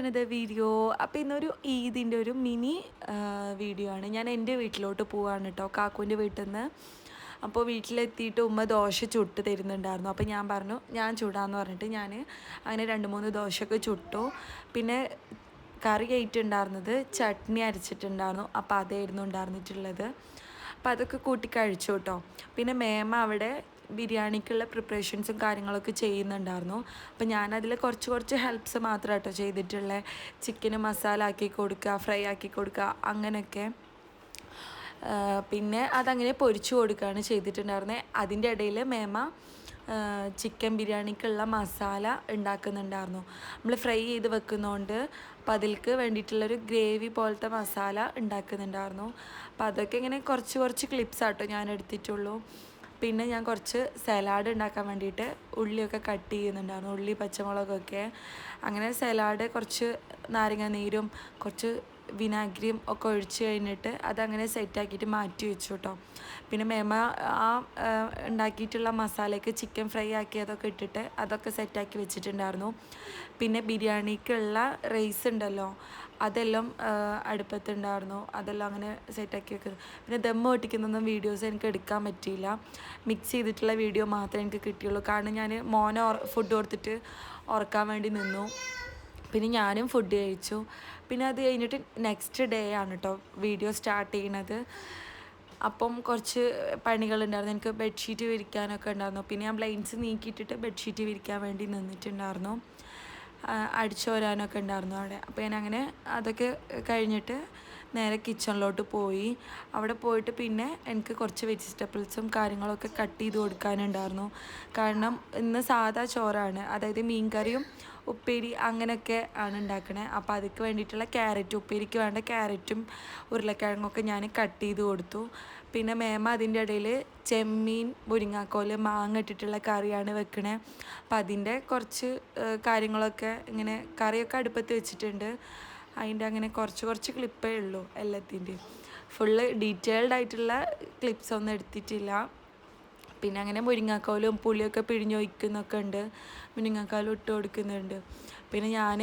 Another video. അപ്പോൾ ഇന്നൊരു ഈദിൻ്റെ ഒരു മിനി വീഡിയോ ആണ്. ഞാൻ എൻ്റെ വീട്ടിലോട്ട് പോവാണ് കേട്ടോ, കാക്കൂൻ്റെ വീട്ടിൽ നിന്ന്. അപ്പോൾ വീട്ടിലെത്തിയിട്ട് ഉമ്മ ദോശ ചുട്ട് തരുന്നുണ്ടായിരുന്നു. അപ്പോൾ ഞാൻ പറഞ്ഞു ഞാൻ ചുടാന്ന് പറഞ്ഞിട്ട് ഞാൻ അങ്ങനെ 2-3 ദോശയൊക്കെ ചുട്ടു. പിന്നെ കറി ആയിട്ടുണ്ടായിരുന്നത് ചട്നി അരച്ചിട്ടുണ്ടായിരുന്നു. അപ്പോൾ അതായിരുന്നു ഉണ്ടായിരുന്നിട്ടുള്ളത്. അപ്പോൾ അതൊക്കെ കൂട്ടി കഴിച്ചു കേട്ടോ. പിന്നെ മേമ അവിടെ ബിരിയാണിക്കുള്ള പ്രിപ്പറേഷൻസും കാര്യങ്ങളൊക്കെ ചെയ്യുന്നുണ്ടായിരുന്നു. അപ്പം ഞാനതിൽ കുറച്ച് ഹെൽപ്സ് മാത്രം കേട്ടോ ചെയ്തിട്ടുള്ളത്. ചിക്കന് മസാല ആക്കി കൊടുക്കുക, ഫ്രൈ ആക്കി കൊടുക്കുക, അങ്ങനെയൊക്കെ. പിന്നെ അതങ്ങനെ പൊരിച്ചു കൊടുക്കുകയാണ് ചെയ്തിട്ടുണ്ടായിരുന്നത്. അതിൻ്റെ ഇടയിൽ മേമ ചിക്കൻ ബിരിയാണിക്കുള്ള മസാല ഉണ്ടാക്കുന്നുണ്ടായിരുന്നു. നമ്മൾ ഫ്രൈ ചെയ്ത് വെക്കുന്നതുകൊണ്ട് അപ്പോൾ അതിലേക്ക് വേണ്ടിയിട്ടുള്ളൊരു ഗ്രേവി പോലത്തെ മസാല ഉണ്ടാക്കുന്നുണ്ടായിരുന്നു. അപ്പോൾ അതൊക്കെ ഇങ്ങനെ കുറച്ച് ക്ലിപ്സ് ആട്ടോ ഞാൻ എടുത്തിട്ടുള്ളൂ. പിന്നെ ഞാൻ കുറച്ച് സലാഡ് ഉണ്ടാക്കാൻ വേണ്ടിയിട്ട് ഉള്ളിയൊക്കെ കട്ട് ചെയ്യുന്നുണ്ടായിരുന്നു, ഉള്ളി പച്ചമുളകൊക്കെ. അങ്ങനെ സലാഡ് കുറച്ച് നാരങ്ങ നീരും കുറച്ച് വിനാഗിരിയും ഒക്കെ ഒഴിച്ച് കഴിഞ്ഞിട്ട് അതങ്ങനെ സെറ്റാക്കിയിട്ട് മാറ്റി വെച്ചു കേട്ടോ. പിന്നെ മേമ ആ ഉണ്ടാക്കിയിട്ടുള്ള മസാലയ്ക്ക് ചിക്കൻ ഫ്രൈ ആക്കിയതൊക്കെ ഇട്ടിട്ട് അതൊക്കെ സെറ്റാക്കി വെച്ചിട്ടുണ്ടായിരുന്നു. പിന്നെ ബിരിയാണിക്കുള്ള റൈസ് ഉണ്ടല്ലോ, അതെല്ലാം അടുപ്പത്തുണ്ടായിരുന്നു. അതെല്ലാം അങ്ങനെ സെറ്റാക്കി വെക്കുന്നത്. പിന്നെ ദമ്മ് പൊട്ടിക്കുന്നൊന്നും വീഡിയോസ് എനിക്ക് എടുക്കാൻ പറ്റിയില്ല. മിക്സ് ചെയ്തിട്ടുള്ള വീഡിയോ മാത്രമേ എനിക്ക് കിട്ടിയുള്ളൂ. കാരണം ഞാൻ മോനെ ഫുഡ് കൊടുത്തിട്ട് ഉറക്കാൻ വേണ്ടി നിന്നു. പിന്നെ ഞാനും ഫുഡ് കഴിച്ചു. പിന്നെ അത് കഴിഞ്ഞിട്ട് നെക്സ്റ്റ് ഡേ ആണ് കേട്ടോ വീഡിയോ സ്റ്റാർട്ട് ചെയ്യുന്നത്. അപ്പം കുറച്ച് പണികളുണ്ടായിരുന്നു. എനിക്ക് ബെഡ്ഷീറ്റ് വിരിക്കാനൊക്കെ ഉണ്ടായിരുന്നു. പിന്നെ ഞാൻ ബ്ലൈൻഡ്സ് നീക്കിയിട്ടിട്ട് ബെഡ്ഷീറ്റ് വിരിക്കാൻ വേണ്ടി നിന്നിട്ടുണ്ടായിരുന്നു. അടിച്ചോരാനൊക്കെ ഉണ്ടായിരുന്നു അവിടെ. അപ്പോൾ ഞാനങ്ങനെ അതൊക്കെ കഴിഞ്ഞിട്ട് നേരെ കിച്ചണിലോട്ട് പോയി. അവിടെ പോയിട്ട് പിന്നെ എനിക്ക് കുറച്ച് വെജിറ്റബിൾസും കാര്യങ്ങളൊക്കെ കട്ട് ചെയ്ത് കൊടുക്കാനുണ്ടായിരുന്നു. കാരണം ഇന്ന് സാധാ ചോറാണ്, അതായത് മീൻ കറിയും ഉപ്പേരി അങ്ങനെയൊക്കെ ആണ് ഉണ്ടാക്കണേ. അപ്പോൾ അതിക്ക് വേണ്ടിയിട്ടുള്ള ക്യാരറ്റ്, ഉപ്പേരിക്ക് വേണ്ട ക്യാരറ്റും ഉരുളക്കിഴങ്ങൊക്കെ ഞാൻ കട്ട് ചെയ്ത് കൊടുത്തു. പിന്നെ മേമ അതിൻ്റെ ഇടയിൽ ചെമ്മീൻ മുരിങ്ങാക്കോല് മാങ്ങ ഇട്ടിട്ടുള്ള കറിയാണ് വെക്കണേ. അപ്പം അതിൻ്റെ കുറച്ച് കാര്യങ്ങളൊക്കെ ഇങ്ങനെ കറിയൊക്കെ അടുപ്പത്ത് വെച്ചിട്ടുണ്ട്. അതിൻ്റെ അങ്ങനെ കുറച്ച് ക്ലിപ്പേ ഉള്ളൂ എല്ലാത്തിൻ്റെയും. ഫുള്ള് ഡീറ്റെയിൽഡ് ആയിട്ടുള്ള ക്ലിപ്സ് ഒന്നും എടുത്തിട്ടില്ല. പിന്നെ അങ്ങനെ മുരിങ്ങാക്കോലും പുളിയൊക്കെ പിഴിഞ്ഞൊഴിക്കുന്നൊക്കെ ഉണ്ട്, മുരിങ്ങാക്കാലും ഇട്ട് കൊടുക്കുന്നുണ്ട്. പിന്നെ ഞാൻ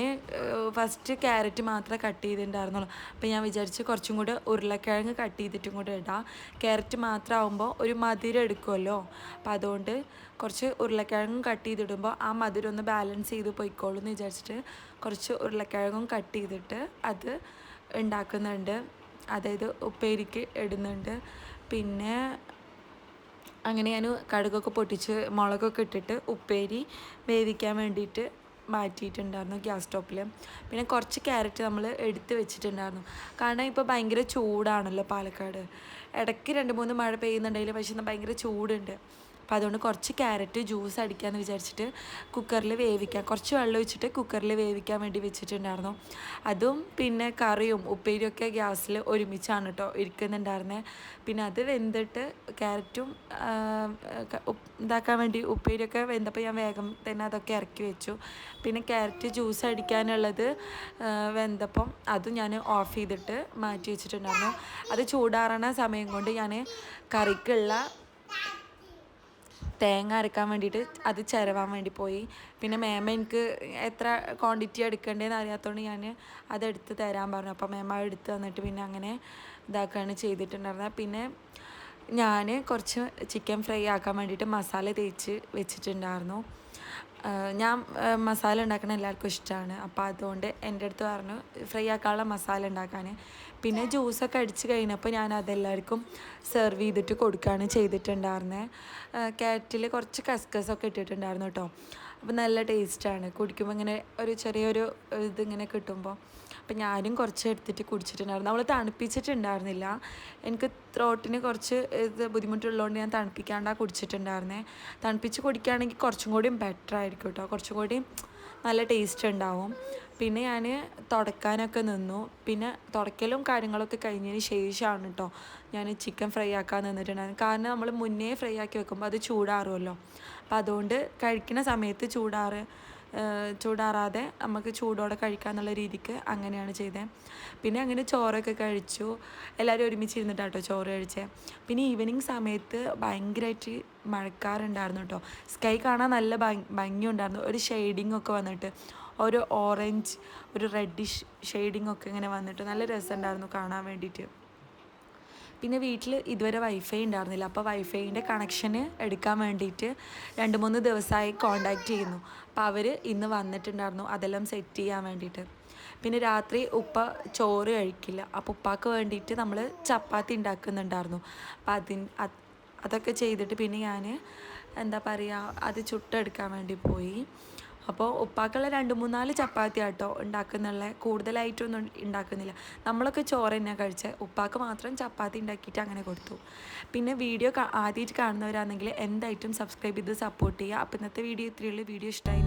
ഫസ്റ്റ് ക്യാരറ്റ് മാത്രമേ കട്ട് ചെയ്തിട്ടുണ്ടായിരുന്നുള്ളൂ. അപ്പോൾ ഞാൻ വിചാരിച്ച് കുറച്ചും കൂടെ ഉരുളക്കിഴങ്ങ് കട്ട് ചെയ്തിട്ടും കൂടെ ഇടാം. ക്യാരറ്റ് മാത്രമാകുമ്പോൾ ഒരു മധുരം എടുക്കുമല്ലോ. അപ്പോൾ അതുകൊണ്ട് കുറച്ച് ഉരുളക്കിഴങ്ങും കട്ട് ചെയ്തിടുമ്പോൾ ആ മധുരം ഒന്ന് ബാലൻസ് ചെയ്ത് പോയിക്കോളൂ എന്ന് വിചാരിച്ചിട്ട് കുറച്ച് ഉരുളക്കിഴങ്ങും കട്ട് ചെയ്തിട്ട് അത് ഉണ്ടാക്കുന്നുണ്ട്, അതായത് ഉപ്പേരിക്ക് ഇടുന്നുണ്ട്. പിന്നെ അങ്ങനെ ഞാൻ കടുകൊക്കെ പൊട്ടിച്ച് മുളകൊക്കെ ഇട്ടിട്ട് ഉപ്പേരി വേവിക്കാൻ വേണ്ടിയിട്ട് മാറ്റിയിട്ടുണ്ടായിരുന്നു ഗ്യാസ് സ്റ്റോപ്പിൽ. പിന്നെ കുറച്ച് ക്യാരറ്റ് നമ്മൾ എടുത്ത് വെച്ചിട്ടുണ്ടായിരുന്നു. കാരണം ഇപ്പോൾ ഭയങ്കര ചൂടാണല്ലോ പാലക്കാട്. ഇടയ്ക്ക് 2-3 മഴ പെയ്യുന്നുണ്ടെങ്കിൽ പക്ഷേ ഭയങ്കര ചൂടുണ്ട്. അപ്പോൾ അതുകൊണ്ട് കുറച്ച് ക്യാരറ്റ് ജ്യൂസ് അടിക്കാമെന്ന് വിചാരിച്ചിട്ട് കുക്കറിൽ വേവിക്കാം, കുറച്ച് വെള്ളം ഒഴിച്ചിട്ട് കുക്കറിൽ വേവിക്കാൻ വേണ്ടി വെച്ചിട്ടുണ്ടായിരുന്നു. അതും പിന്നെ കറിയും ഉപ്പേരിയൊക്കെ ഗ്യാസിൽ ഒരുമിച്ചാണ് കേട്ടോ ഇരിക്കുന്നുണ്ടായിരുന്നത്. പിന്നെ അത് വെന്തിട്ട് ക്യാരറ്റും ഇതാക്കാൻ വേണ്ടി ഉപ്പേരിയൊക്കെ വെന്തപ്പോൾ ഞാൻ വേഗം തന്നെ അതൊക്കെ ഇറക്കി വെച്ചു. പിന്നെ ക്യാരറ്റ് ജ്യൂസ് അടിക്കാനുള്ളത് വെന്തപ്പം അതും ഞാൻ ഓഫ് ചെയ്തിട്ട് മാറ്റി വെച്ചിട്ടുണ്ടായിരുന്നു. അത് ചൂടാറണ സമയം കൊണ്ട് ഞാൻ കറിക്കുള്ള തേങ്ങ അരക്കാൻ വേണ്ടിയിട്ട് അത് ചിരവാൻ വേണ്ടി പോയി. പിന്നെ മേമ എനിക്ക് എത്ര ക്വാണ്ടിറ്റി എടുക്കേണ്ടതെന്ന് അറിയാത്തതുകൊണ്ട് ഞാൻ അതെടുത്ത് തരാൻ പറഞ്ഞു. അപ്പോൾ മേമ എടുത്ത് തന്നിട്ട് പിന്നെ അങ്ങനെ ഇതാക്കുകയാണ് ചെയ്തിട്ടുണ്ടായിരുന്നത്. പിന്നെ ഞാൻ കുറച്ച് ചിക്കൻ ഫ്രൈ ആക്കാൻ വേണ്ടിയിട്ട് മസാല തേച്ച് വെച്ചിട്ടുണ്ടായിരുന്നു. ഞാൻ മസാല ഉണ്ടാക്കണ എല്ലാവർക്കും ഇഷ്ടമാണ്. അപ്പോൾ അതുകൊണ്ട് എൻ്റെ അടുത്ത് പറഞ്ഞു ഫ്രൈ ആക്കാനുള്ള മസാല ഉണ്ടാക്കാൻ. പിന്നെ ജ്യൂസൊക്കെ അടിച്ച് കഴിഞ്ഞപ്പോൾ ഞാൻ അതെല്ലാവർക്കും സെർവ് ചെയ്തിട്ട് കൊടുക്കുകയാണ് ചെയ്തിട്ടുണ്ടായിരുന്നത്. ക്യാരറ്റിൽ കുറച്ച് കസ്കസൊക്കെ ഇട്ടിട്ടുണ്ടായിരുന്നു കേട്ടോ. അപ്പോൾ നല്ല ടേസ്റ്റാണ് കുടിക്കുമ്പോൾ, ഇങ്ങനെ ഒരു ചെറിയൊരു ഇതിങ്ങനെ കിട്ടുമ്പോൾ. അപ്പം ഞാനും കുറച്ച് എടുത്തിട്ട് കുടിച്ചിട്ടുണ്ടായിരുന്നു. അവൾ തണുപ്പിച്ചിട്ടുണ്ടായിരുന്നില്ല. എനിക്ക് ത്രോട്ടിന് കുറച്ച് ഇത് ബുദ്ധിമുട്ടുള്ളതുകൊണ്ട് ഞാൻ തണുപ്പിക്കാണ്ടാണ് കുടിച്ചിട്ടുണ്ടായിരുന്നത്. തണുപ്പിച്ച് കുടിക്കുകയാണെങ്കിൽ കുറച്ചും കൂടിയും ബെറ്റർ ആയിരിക്കും കേട്ടോ, കുറച്ചും കൂടി നല്ല ടേസ്റ്റ് ഉണ്ടാവും. പിന്നെ ഞാൻ തുടക്കാനൊക്കെ നിന്നു. പിന്നെ തുടക്കലും കാര്യങ്ങളൊക്കെ കഴിഞ്ഞതിന് ശേഷമാണ് കേട്ടോ ഞാൻ ചിക്കൻ ഫ്രൈ ആക്കാൻ നിന്നിട്ടുണ്ടായിരുന്നു. കാരണം നമ്മൾ മുന്നേ ഫ്രൈ ആക്കി വെക്കുമ്പോൾ അത് ചൂടാറുമല്ലോ. അപ്പം അതുകൊണ്ട് കഴിക്കുന്ന സമയത്ത് ചൂടാറാതെ നമുക്ക് ചൂടോടെ കഴിക്കാമെന്നുള്ള രീതിക്ക് അങ്ങനെയാണ് ചെയ്തത്. പിന്നെ അങ്ങനെ ചോറൊക്കെ കഴിച്ചു. എല്ലാവരും ഒരുമിച്ചിരുന്നിട്ടാട്ടോ ചോറ് കഴിച്ചത്. പിന്നെ ഈവനിങ് സമയത്ത് ഭയങ്കരമായിട്ട് മഴക്കാറുണ്ടായിരുന്നു കേട്ടോ. സ്കൈ കാണാൻ നല്ല ഭംഗിയുണ്ടായിരുന്നു. ഒരു ഷെയ്ഡിങ് ഒക്കെ വന്നിട്ട് ഒരു ഓറഞ്ച് ഒരു റെഡിഷ് ഷെയ്ഡിങ് ഒക്കെ ഇങ്ങനെ വന്നിട്ട് നല്ല രസമുണ്ടായിരുന്നു കാണാൻ വേണ്ടിയിട്ട്. പിന്നെ വീട്ടിൽ ഇതുവരെ വൈഫൈ ഉണ്ടായിരുന്നില്ല. അപ്പോൾ വൈഫൈൻ്റെ കണക്ഷന് എടുക്കാൻ വേണ്ടിയിട്ട് 2-3 ദിവസമായി കോണ്ടാക്റ്റ് ചെയ്യുന്നു. അപ്പോൾ അവർ ഇന്ന് വന്നിട്ടുണ്ടായിരുന്നു അതെല്ലാം സെറ്റ് ചെയ്യാൻ വേണ്ടിയിട്ട്. പിന്നെ രാത്രി ഉപ്പ ചോറ് കഴിക്കില്ല. അപ്പോൾ ഉപ്പാക്ക് വേണ്ടിയിട്ട് നമ്മൾ ചപ്പാത്തി ഉണ്ടാക്കുന്നുണ്ടായിരുന്നു. അപ്പോൾ അതൊക്കെ ചെയ്തിട്ട് പിന്നെ ഞാൻ എന്താ പറയുക അത് ചുട്ടെടുക്കാൻ വേണ്ടി പോയി. അപ്പോൾ ഉപ്പാക്കുള്ള 2-3-4 ചപ്പാത്തി ആട്ടോ ഉണ്ടാക്കുന്നുള്ള, കൂടുതലായിട്ടൊന്നും ഉണ്ടാക്കുന്നില്ല. നമ്മളൊക്കെ ചോറ് തന്നെ കഴിച്ചത്. ഉപ്പാക്ക് മാത്രം ചപ്പാത്തി ഉണ്ടാക്കിയിട്ട് അങ്ങനെ കൊടുത്തു. പിന്നെ വീഡിയോ ആദ്യമായിട്ട് കാണുന്നവരാണെങ്കിൽ എന്തായിട്ടും സബ്സ്ക്രൈബ് ചെയ്ത് സപ്പോർട്ട് ചെയ്യുക. അപ്പോൾ ഇന്നത്തെ വീഡിയോ ഇത്രയുള്ള വീഡിയോ ഇഷ്ടമായി